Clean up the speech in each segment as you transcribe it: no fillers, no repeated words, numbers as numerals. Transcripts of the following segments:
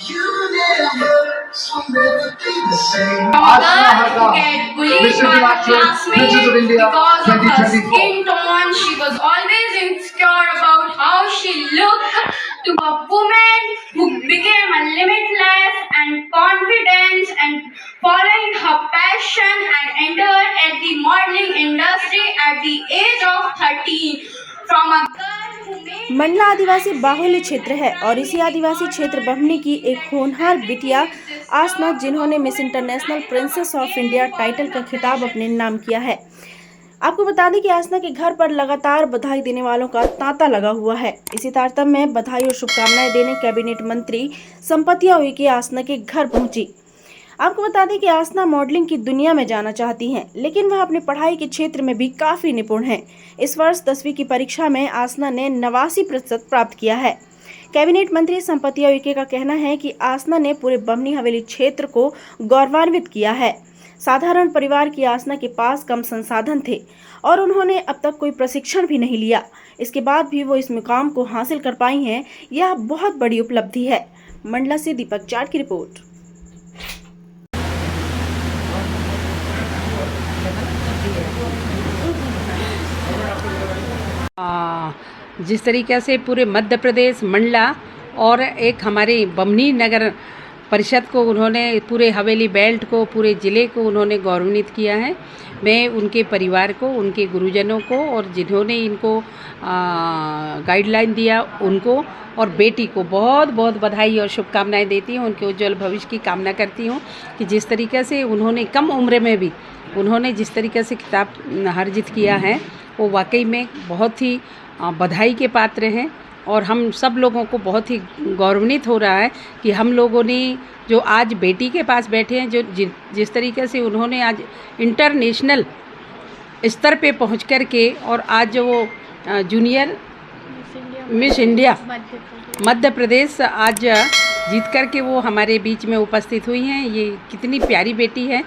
Ramadan get bullied by her classmates because of her skin tone. She was always insecure about how she looked. To a woman who became a limitless and confident and following her passion and entered at the modeling industry at the age of 13. From a girl who made Mandla आदिवासी बाहुल्य क्षेत्र है और इसी आदिवासी क्षेत्र बमनी की एक होनहार बिटिया आसना, जिन्होंने miss International Princess of India title का खिताब अपने नाम किया है। आपको बता दें कि आसना के घर पर लगातार बधाई देने वालों का तांता लगा हुआ है। इसी तारतम्य में बधाई और शुभकामनाएं देने कैबिनेट मंत्री संपतिया उइके आसना के घर पहुंची। आपको बता दें कि आसना मॉडलिंग की दुनिया में जाना चाहती हैं, लेकिन वह अपनी पढ़ाई के क्षेत्र में भी काफी निपुण हैं। इस वर्ष 10वीं की परीक्षा में आसना ने 89% प्राप्त किया है। कैबिनेट मंत्री संपतिया उइके का कहना है कि आसना ने पूरे बमनी हवेली क्षेत्र को गौरवान्वित किया है। साधारण परिवार की आसना के पास कम संसाधन थे और उन्होंने अब तक कोई प्रशिक्षण भी नहीं लिया। इसके बाद भी वो इस मुकाम को हासिल कर पाई हैं, यह बहुत बड़ी उपलब्धि है। मंडला से दीपक जाट की रिपोर्ट। जिस तरीके से पूरे मध्य प्रदेश मंडला और एक हमारे बमनी नगर परिषद को उन्होंने पूरे हवेली बेल्ट को, पूरे ज़िले को उन्होंने गौरवान्वित किया है। मैं उनके परिवार को, उनके गुरुजनों को और जिन्होंने इनको गाइडलाइन दिया उनको और बेटी को बहुत बहुत बधाई और शुभकामनाएं देती हूँ। उनके उज्जवल भविष्य की कामना करती हूँ कि जिस तरीके से उन्होंने कम उम्र में भी उन्होंने जिस तरीके से खिताब हासिल किया है वो वाकई में बहुत ही बधाई के पात्र हैं। और हम सब लोगों को बहुत ही गौरवान्वित हो रहा है कि हम लोगों ने जो आज बेटी के पास बैठे हैं, जो जिस तरीके से उन्होंने आज इंटरनेशनल स्तर पे पहुंच कर के और आज जो वो जूनियर मिस इंडिया मध्य प्रदेश आज जीत कर के वो हमारे बीच में उपस्थित हुई हैं। ये कितनी प्यारी बेटी है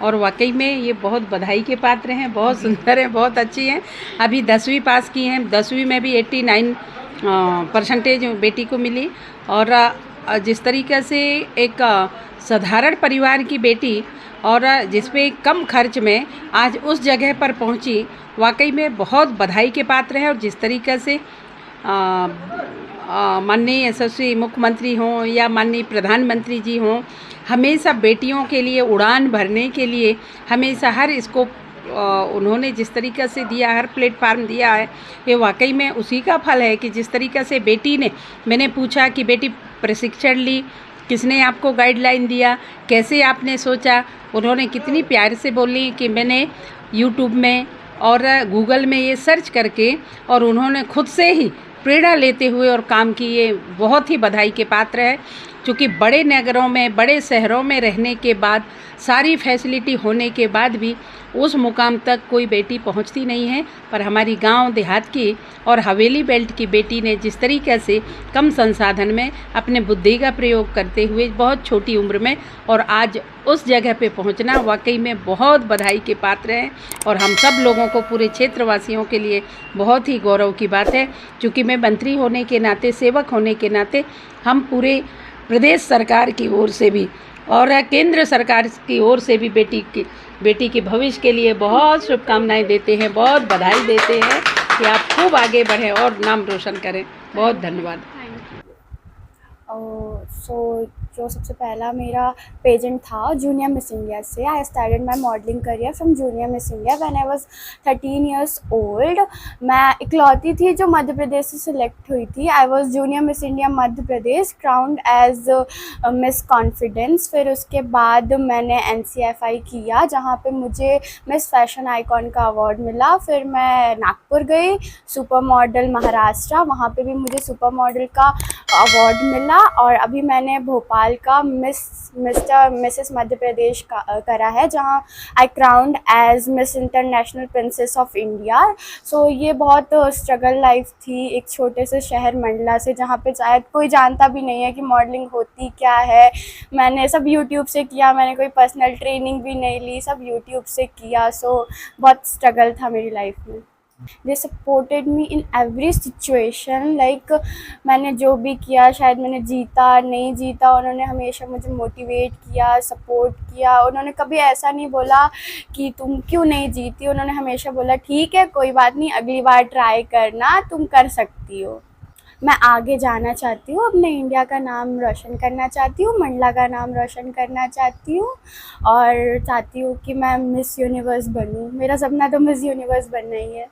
और वाकई में ये बहुत बधाई के पात्र हैं, बहुत सुंदर हैं, बहुत अच्छी हैं। अभी 10वीं पास की हैं, 10वीं में भी 89% बेटी को मिली। और जिस तरीके से एक साधारण परिवार की बेटी और जिसपे कम खर्च में आज उस जगह पर पहुंची, वाकई में बहुत बधाई के पात्र हैं। और जिस तरीके से माननीय यशस्वी मुख्यमंत्री हों या माननीय प्रधानमंत्री जी हों, हमेशा बेटियों के लिए उड़ान भरने के लिए हमेशा हर स्कोप उन्होंने जिस तरीक़े से दिया, हर प्लेटफार्म दिया है, ये वाकई में उसी का फल है कि जिस तरीक़े से बेटी ने, मैंने पूछा कि बेटी प्रशिक्षण ली, किसने आपको गाइडलाइन दिया, कैसे आपने सोचा, उन्होंने कितनी प्यार से बोली कि मैंने यूट्यूब में और गूगल में ये सर्च करके और उन्होंने खुद से ही प्रेरणा लेते हुए और काम किए। बहुत ही बधाई के पात्र है, क्योंकि बड़े नगरों में, बड़े शहरों में रहने के बाद, सारी फैसिलिटी होने के बाद भी उस मुकाम तक कोई बेटी पहुंचती नहीं है। पर हमारी गांव देहात की और हवेली बेल्ट की बेटी ने जिस तरीके से कम संसाधन में अपने बुद्धि का प्रयोग करते हुए बहुत छोटी उम्र में और आज उस जगह पे पहुंचना, वाकई में बहुत बधाई के पात्र हैं। और हम सब लोगों को, पूरे क्षेत्रवासियों के लिए बहुत ही गौरव की बात है, क्योंकि मैं मंत्री होने के नाते, सेवक होने के नाते, हम पूरे प्रदेश सरकार की ओर से भी और केंद्र सरकार की ओर से भी बेटी के भविष्य के लिए बहुत शुभकामनाएं देते हैं, बहुत बधाई देते हैं कि आप खूब आगे बढ़ें और नाम रोशन करें। बहुत धन्यवाद। जो सबसे पहला मेरा पेजेंट था जूनियर मिस इंडिया से। I started my modelling career from junior Miss India when I was 13 years old. मैं इकलौती थी जो मध्य प्रदेश से सिलेक्ट हुई थी। I was junior Miss India Madhya Pradesh, crowned as Miss Confidence. फिर उसके बाद मैंने NCFI किया, जहाँ पे मुझे मिस फैशन आइकॉन का अवार्ड मिला। फिर मैं नागपुर गई, सुपर मॉडल महाराष्ट्र, वहाँ पे भी मुझे सुपर मॉडल का अवार्ड मिला। और अभी मैंने भोपाल का मिसेस मध्य प्रदेश का करा है, जहाँ I crowned as Miss International Princess of India. So ये बहुत स्ट्रगल लाइफ थी, एक छोटे से शहर मंडला से, जहाँ पे शायद कोई जानता भी नहीं है कि मॉडलिंग होती क्या है। मैंने सब यूट्यूब से किया, मैंने कोई पर्सनल ट्रेनिंग भी नहीं ली, सब यूट्यूब से किया। सो बहुत स्ट्रगल था मेरी लाइफ में। They supported me in every situation. Like मैंने जो भी किया, शायद मैंने जीता नहीं जीता, उन्होंने हमेशा मुझे मोटिवेट किया, सपोर्ट किया। उन्होंने कभी ऐसा नहीं बोला कि तुम क्यों नहीं जीती, उन्होंने हमेशा बोला ठीक है कोई बात नहीं, अगली बार ट्राई करना, तुम कर सकती हो। मैं आगे जाना चाहती हूँ, अपने इंडिया का नाम रोशन करना चाहती हूँ, मंडला का नाम रोशन करना चाहती हूँ और चाहती हूँ कि मैं मिस यूनिवर्स बनूँ। मेरा सपना तो मिस यूनिवर्स बनना ही है।